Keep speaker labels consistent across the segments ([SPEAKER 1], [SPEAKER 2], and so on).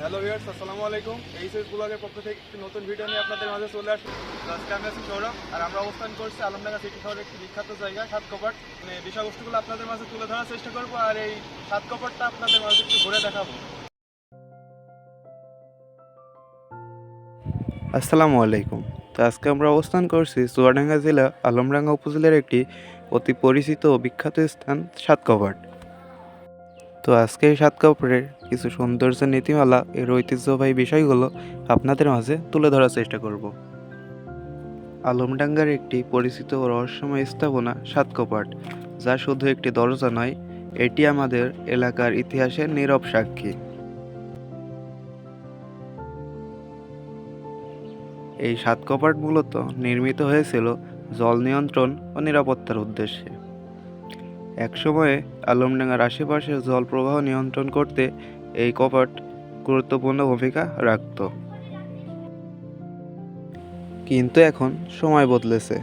[SPEAKER 1] Hello viewers, আসসালামু আলাইকুম। HS ব্লগের পক্ষ থেকে একটি নতুন ভিডিও নিয়ে আপনাদের মাঝে চলে আসি। আজকে আমি আছি সৌরভ, আর আমরা অবস্থান করছি আলমডাঙ্গা সিটি শহরের একটি বিখ্যাত জায়গা সাত কপাট। বিষয়বস্তুগুলো আপনাদের মাঝে তুলে ধরার চেষ্টা করবো, আর এই সাত কপাটটা আপনাদের মাঝে একটু ঘুরে দেখাবো।
[SPEAKER 2] আসসালামু আলাইকুম। তো আজকে আমরা অবস্থান করছি চুয়াডাঙ্গা জেলা আলমডাঙ্গা উপজেলার একটি অতি পরিচিত ও বিখ্যাত স্থান সাতকপাট। তো আজকে এই সাতকপাটের কিছু সৌন্দর্য নীতিমালা এর ঐতিহ্যবাহী বিষয়গুলো আপনাদের মাঝে তুলে ধরার চেষ্টা করব। আলমডাঙ্গার একটি পরিচিত ও রহস্যময় স্থাপনা সাতকপাট, যা শুধু একটি দরজা নয়, এটি আমাদের এলাকার ইতিহাসের নীরব সাক্ষী। এই সাত কপাট মূলত নির্মিত হয়েছিল জল নিয়ন্ত্রণ ও নিরাপত্তার উদ্দেশ্যে। একসময়ে আলমডাঙ্গার আশেপাশে জল প্রবাহ নিয়ন্ত্রণ করতে এই কপাট গুরুত্বপূর্ণ ভূমিকা রাখত। কিন্তু এখন সময় বদলেছে।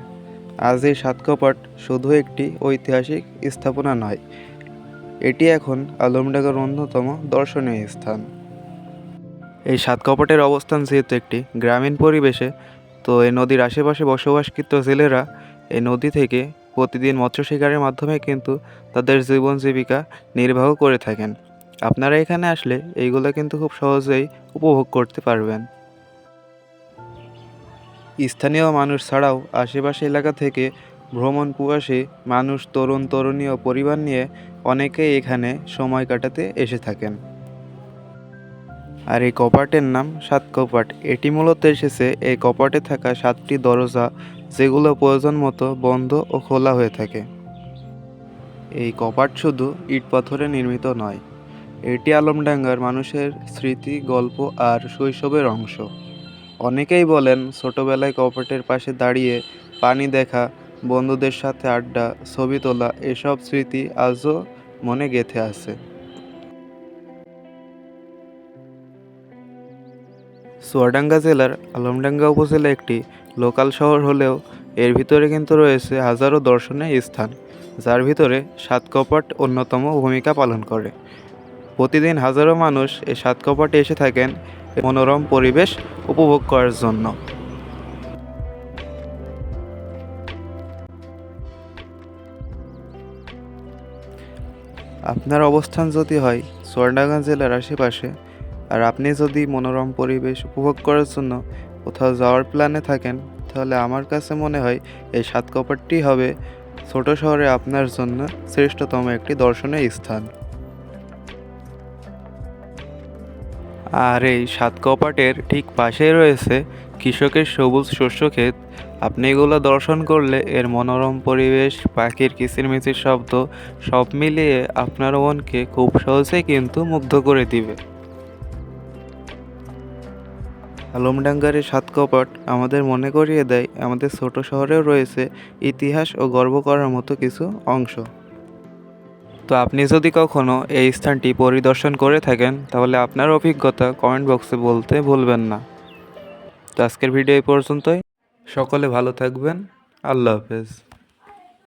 [SPEAKER 2] আজ এই সাত কপাট শুধু একটি ঐতিহাসিক স্থাপনা নয়, এটি এখন আলমডাঙ্গার অন্যতম দর্শনীয় স্থান। এই সাত কপাটের অবস্থান যেহেতু একটি গ্রামীণ পরিবেশে, তো এই নদীর আশেপাশে বসবাসকৃত জেলেরা এই নদী থেকে প্রতিদিন মৎস্য শিকারের মাধ্যমে কিন্তু তাদের জীবন জীবিকা নির্বাহ করে থাকেন। আপনারা এখানে আসলে এইগুলো কিন্তু খুব সহজেই উপভোগ করতে পারবেন। স্থানীয় মানুষ ছাড়াও আশেপাশে এলাকা থেকে ভ্রমণ পিপাসী মানুষ, তরুণ তরুণী ও পরিবার নিয়ে অনেকেই এখানে সময় কাটাতে এসে থাকেন। আর এই কপাটের নাম সাত কপাট। এটি মূলত এসেছে এই কপাটে থাকা 7টি দরজা, যেগুলো প্রয়োজন মতো বন্ধ ও খোলা হয়ে থাকে। এই কপাট শুধু ইট পাথরে নির্মিত নয়, এটি আলমডাঙ্গার মানুষের স্মৃতি, গল্প আর শৈশবের অংশ। অনেকেই বলেন ছোটবেলায় কপাটের পাশে দাঁড়িয়ে পানি দেখা, বন্ধুদের সাথে আড্ডা, ছবি তোলা, এসব স্মৃতি আজও মনে গেঁথে আছে। চুয়াডাঙ্গা জেলার আলমডাঙ্গা উপজেলা একটি লোকাল শহর হলেও এর ভিতরে কিন্তু রয়েছে হাজারো দর্শনীয় স্থান, যার ভিতরে সাত কপাট অন্যতম ভূমিকা পালন করে। প্রতিদিন হাজারো মানুষ এই সাত কপাটে এসে থাকেন এই মনোরম পরিবেশ উপভোগ করার জন্য। আপনার অবস্থান যদি হয় চুয়াডাঙ্গা জেলার আশেপাশে, আর আপনি যদি মনোরম পরিবেশ উপভোগ করার জন্য কোথাও যাওয়ার প্ল্যানে থাকেন, তাহলে আমার কাছে মনে হয় এই সাত কপাটটি হবে ছোট শহরে আপনার জন্য শ্রেষ্ঠতম একটি দর্শনীয় স্থান। আর এই সাত কপাটের ঠিক পাশেই রয়েছে কৃষকের সবুজ শস্য ক্ষেত। আপনি এগুলো দর্শন করলে এর মনোরম পরিবেশ, পাখির কিচিরমিচির শব্দ সব মিলিয়ে আপনার মনকে খুব সহজেই কিন্তু মুগ্ধ করে দিবে। আলমডাঙ্গার এই সাত কপাট আমাদের মনে করিয়ে দেয় আমাদের ছোট শহরেও রয়েছে ইতিহাস ও গর্ব করার মতো কিছু অংশ। তো আপনি যদি কখনো এই স্থানটি পরিদর্শন করে থাকেন, তাহলে আপনার অভিজ্ঞতা কমেন্ট বক্সে বলতে ভুলবেন না। তো আজকের ভিডিও এই পর্যন্তই। সকলে ভালো থাকবেন। আল্লাহ হাফেজ।